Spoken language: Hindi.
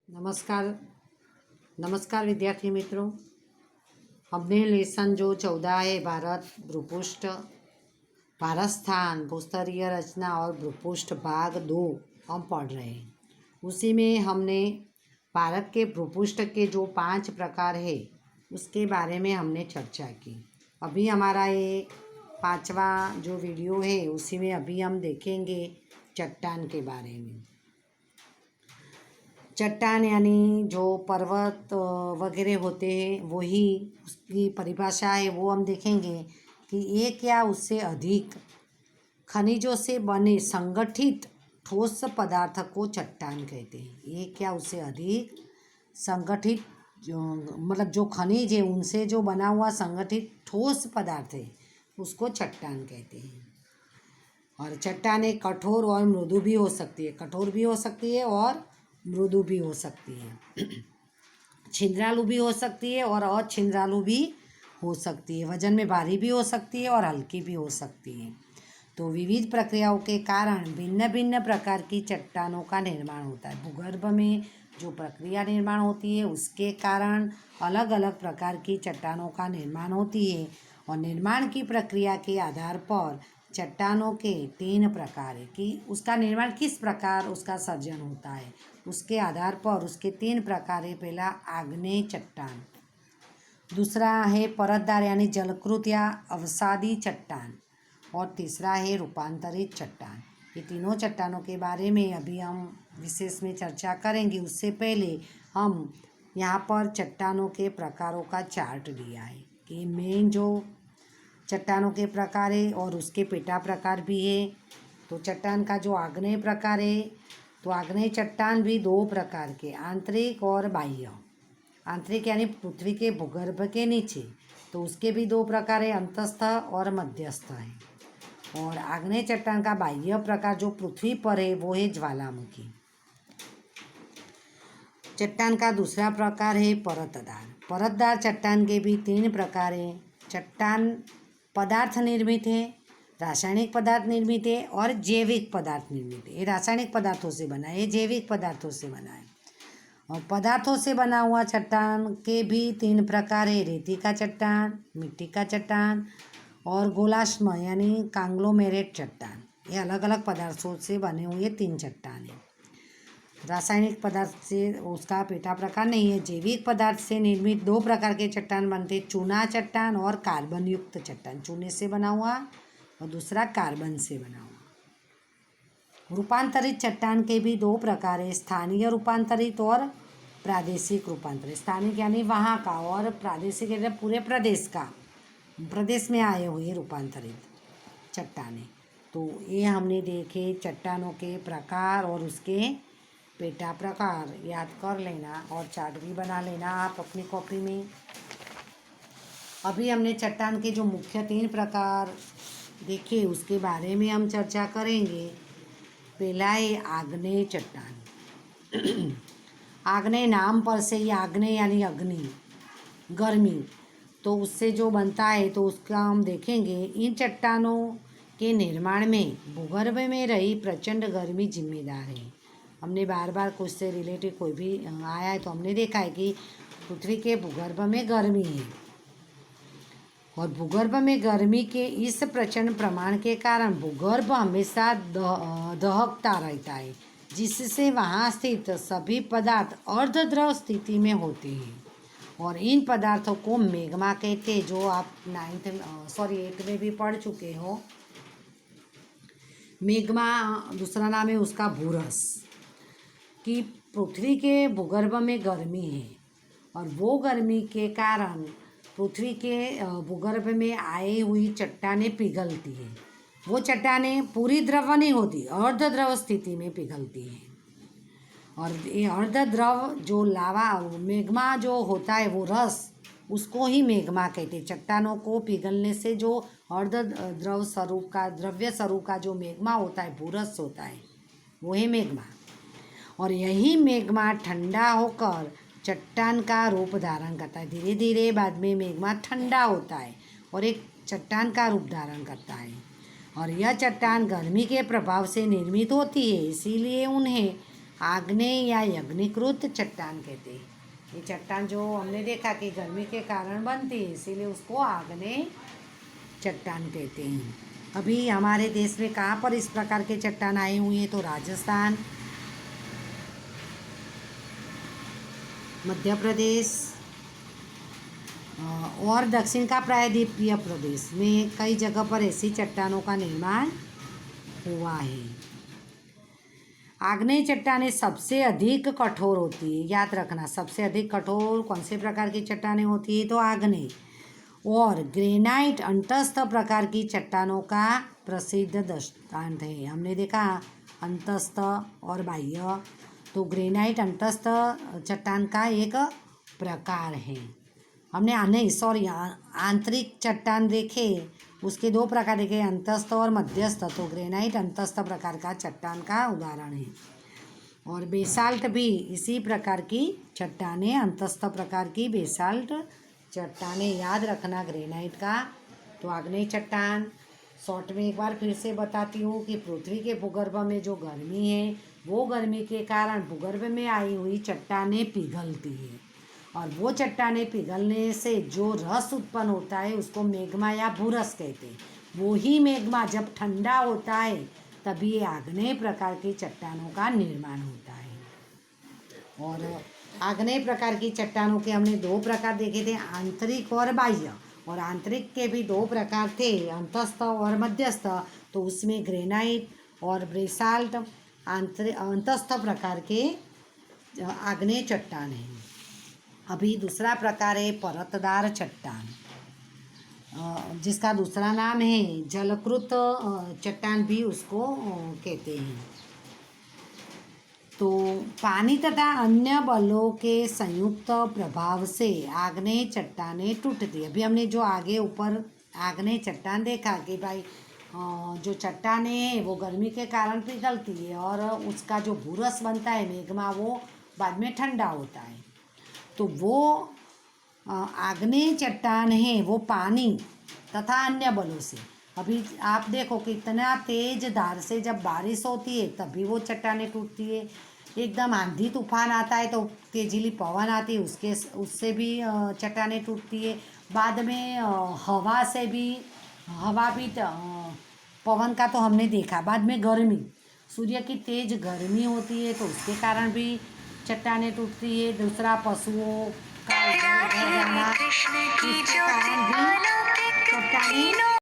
नमस्कार नमस्कार विद्यार्थी मित्रों। हमने लेसन जो 14 है भारत भूपृष्ठ भारत स्थान भूस्तरीय रचना और भूपृष्ठ भाग 2 हम पढ़ रहे हैं। उसी में हमने भारत के भूपृष्ठ के जो 5 प्रकार है उसके बारे में हमने चर्चा की। अभी हमारा ये 5वां जो वीडियो है उसी में अभी हम देखेंगे चट्टान के बारे में। चट्टान यानी जो पर्वत वगैरह होते हैं वही उसकी परिभाषा है, वो हम देखेंगे कि एक या उससे अधिक खनिजों से बने संगठित ठोस पदार्थ को चट्टान कहते हैं। एक या उससे अधिक संगठित मतलब जो खनिज है उनसे जो बना हुआ संगठित ठोस पदार्थ है उसको चट्टान कहते हैं। और चट्टान एक कठोर और मृदु भी हो सकती है, कठोर भी हो सकती है और मृदु भी हो सकती है। छिंद्रालु भी हो सकती है और अछिंद्रालु भी हो सकती है। वजन में भारी भी हो सकती है और हल्की भी हो सकती है। तो विविध प्रक्रियाओं के कारण भिन्न भिन्न प्रकार की चट्टानों का निर्माण होता है। भूगर्भ में जो प्रक्रिया निर्माण होती है उसके कारण अलग अलग प्रकार की चट्टानों का निर्माण होती है। और निर्माण की प्रक्रिया के आधार पर चट्टानों के 3 प्रकार है कि उसका निर्माण किस प्रकार उसका सर्जन होता है, उसके आधार पर उसके 3 प्रकार है। पहला आग्नेय चट्टान, दूसरा है परतदार यानी जलकृत या अवसादी चट्टान, और तीसरा है रूपांतरित चट्टान। ये तीनों चट्टानों के बारे में अभी हम विशेष में चर्चा करेंगे। उससे पहले हम यहाँ पर चट्टानों के प्रकारों का चार्ट दिया है कि मेन जो चट्टानों के प्रकार है और उसके पेटा प्रकार भी है। तो चट्टान का जो आग्नेय प्रकार है तो आग्नेय चट्टान भी 2 प्रकार के, आंतरिक और बाह्य। आंतरिक यानी पृथ्वी के भूगर्भ के नीचे, तो उसके भी 2 प्रकार है, अंतस्थ और मध्यस्थ है। और आग्नेय चट्टान का बाह्य प्रकार जो पृथ्वी पर है वो है ज्वालामुखी। चट्टान का दूसरा प्रकार है परतदार। परतदार चट्टान के भी 3 प्रकार हैं। चट्टान पदार्थ निर्मित है, रासायनिक पदार्थ निर्मित है और जैविक पदार्थ निर्मित है। ये रासायनिक पदार्थों से बना है, ये जैविक पदार्थों से बना है। और पदार्थों से बना हुआ चट्टान के भी 3 प्रकार है, रेती का चट्टान, मिट्टी का चट्टान और गोलाश्म यानी कांग्लोमेरेट चट्टान। ये अलग अलग पदार्थों से बने हुए 3 चट्टान हैं। रासायनिक पदार्थ से उसका पेटा प्रकार नहीं है। जैविक पदार्थ से निर्मित 2 प्रकार के चट्टान बनते, चूना चट्टान और कार्बन युक्त चट्टान। चूने से बना हुआ और दूसरा कार्बन से बना हुआ। रूपांतरित चट्टान के भी 2 प्रकार है, स्थानीय रूपांतरित और प्रादेशिक रूपांतरित। स्थानिक यानी वहाँ का और प्रादेशिक यानी पूरे प्रदेश का, प्रदेश में आए हुए रूपांतरित चट्टानें। तो ये हमने देखे चट्टानों के प्रकार और उसके पेटा प्रकार याद कर लेना और चार्ट भी बना लेना आप अपनी कॉपी में। अभी हमने चट्टान के जो मुख्य 3 प्रकार देखे उसके बारे में हम चर्चा करेंगे। पहला है आग्नेय चट्टान। आग्नेय नाम पर से ही आग्नेय यानी अग्नि, गर्मी, तो उससे जो बनता है तो उसका हम देखेंगे। इन चट्टानों के निर्माण में भूगर्भ में रही प्रचंड गर्मी जिम्मेदार है। हमने बार बार कुछ से रिलेटेड कोई भी आया है तो हमने देखा है कि पृथ्वी के भूगर्भ में गर्मी है और भूगर्भ में गर्मी के इस प्रचंड प्रमाण के कारण भूगर्भ हमेशा दहकता रहता है, जिससे वहाँ स्थित सभी पदार्थ अर्धद्रव स्थिति में होते हैं। और इन पदार्थों को मैग्मा कहते हैं, जो आप 8th में भी पढ़ चुके हो। मैग्मा दूसरा नाम है उसका भूरस, कि पृथ्वी के भूगर्भ में गर्मी है और वो गर्मी के कारण पृथ्वी के भूगर्भ में आई हुई चट्टानें पिघलती हैं। वो चट्टानें पूरी द्रव नहीं होती, अर्धद्रव स्थिति में पिघलती हैं। और ये अर्धद्रव जो लावा मैग्मा जो होता है वो रस, उसको ही मैग्मा कहते हैं। चट्टानों को पिघलने से जो अर्धद्रव स्वरूप का, द्रव्य स्वरूप का जो मैग्मा होता है, भूरस होता है, वो है मैग्मा। और यही मैग्मा ठंडा होकर चट्टान का रूप धारण करता है। धीरे धीरे बाद में मैग्मा ठंडा होता है और एक चट्टान का रूप धारण करता है। और यह चट्टान गर्मी के प्रभाव से निर्मित होती है, इसीलिए उन्हें आग्नेय या यज्ञीकृत चट्टान कहते हैं। ये चट्टान जो हमने देखा कि गर्मी के कारण बनती है, इसीलिए उसको आग्नेय चट्टान कहते हैं। अभी हमारे देश में कहाँ पर इस प्रकार के चट्टान आए हुए हैं, तो राजस्थान, मध्य प्रदेश और दक्षिण का प्रायद्वीपीय प्रदेश में कई जगह पर ऐसी चट्टानों का निर्माण हुआ है। आग्नेय चट्टानें सबसे अधिक कठोर होती है, याद रखना, सबसे अधिक कठोर कौन से प्रकार की चट्टानें होती है, तो आग्नेय और ग्रेनाइट अंतस्थ प्रकार की चट्टानों का प्रसिद्ध दृष्टांत है। हमने देखा अंतस्थ और बाह्य, तो ग्रेनाइट अंतस्थ चट्टान का एक प्रकार है। हमने आंतरिक चट्टान देखे, उसके दो प्रकार देखे, अंतस्थ और मध्यस्थ। तो ग्रेनाइट अंतस्थ प्रकार का चट्टान का उदाहरण है। और बेसाल्ट भी इसी प्रकार की चट्टानें, अंतस्थ प्रकार की बेसाल्ट चट्टानें, याद रखना ग्रेनाइट का। तो आग्नेय चट्टान शॉर्ट में एक बार फिर से बताती हूँ कि पृथ्वी के भूगर्भ में जो गर्मी है, वो गर्मी के कारण भूगर्भ में आई हुई चट्टानें पिघलती है, और वो चट्टानें पिघलने से जो रस उत्पन्न होता है उसको मैग्मा या भूरस कहते हैं। वो ही मैग्मा जब ठंडा होता है तभी ये आग्नेय प्रकार की चट्टानों का निर्माण होता है। और आग्नेय प्रकार की चट्टानों के हमने दो प्रकार देखे थे, आंतरिक और बाह्य। और आंतरिक के भी दो प्रकार थे, अंतस्थ और मध्यस्थ। तो उसमें ग्रेनाइट और बेसाल्ट अंतस्थ प्रकार के आग्नेय चट्टान हैं। अभी दूसरा प्रकार है परतदार चट्टान, जिसका दूसरा नाम है जलकृत चट्टान भी उसको कहते हैं। तो पानी तथा अन्य बलों के संयुक्त प्रभाव से आग्नेय चट्टानें टूटती है। अभी हमने जो आगे ऊपर आग्नेय चट्टान देखा कि भाई जो चट्टानें हैं वो गर्मी के कारण पिघलती है, और उसका जो भूरस बनता है मैग्मा, वो बाद में ठंडा होता है। तो वो आग्नेय चट्टान है वो पानी तथा अन्य बलों से, अभी आप देखो कि इतना तेज धार से जब बारिश होती है तभी वो चट्टानें टूटती है। एकदम आंधी तूफान आता है तो तेजीली पवन आती है, उससे भी चट्टानें टूटती है। बाद में हवा से भी, पवन का तो हमने देखा। बाद में गर्मी, सूर्य की तेज गर्मी होती है तो उसके कारण भी चट्टानें टूटती है। दूसरा पशुओं का इधर उधर जाना, इसके कारण भी चट्टानें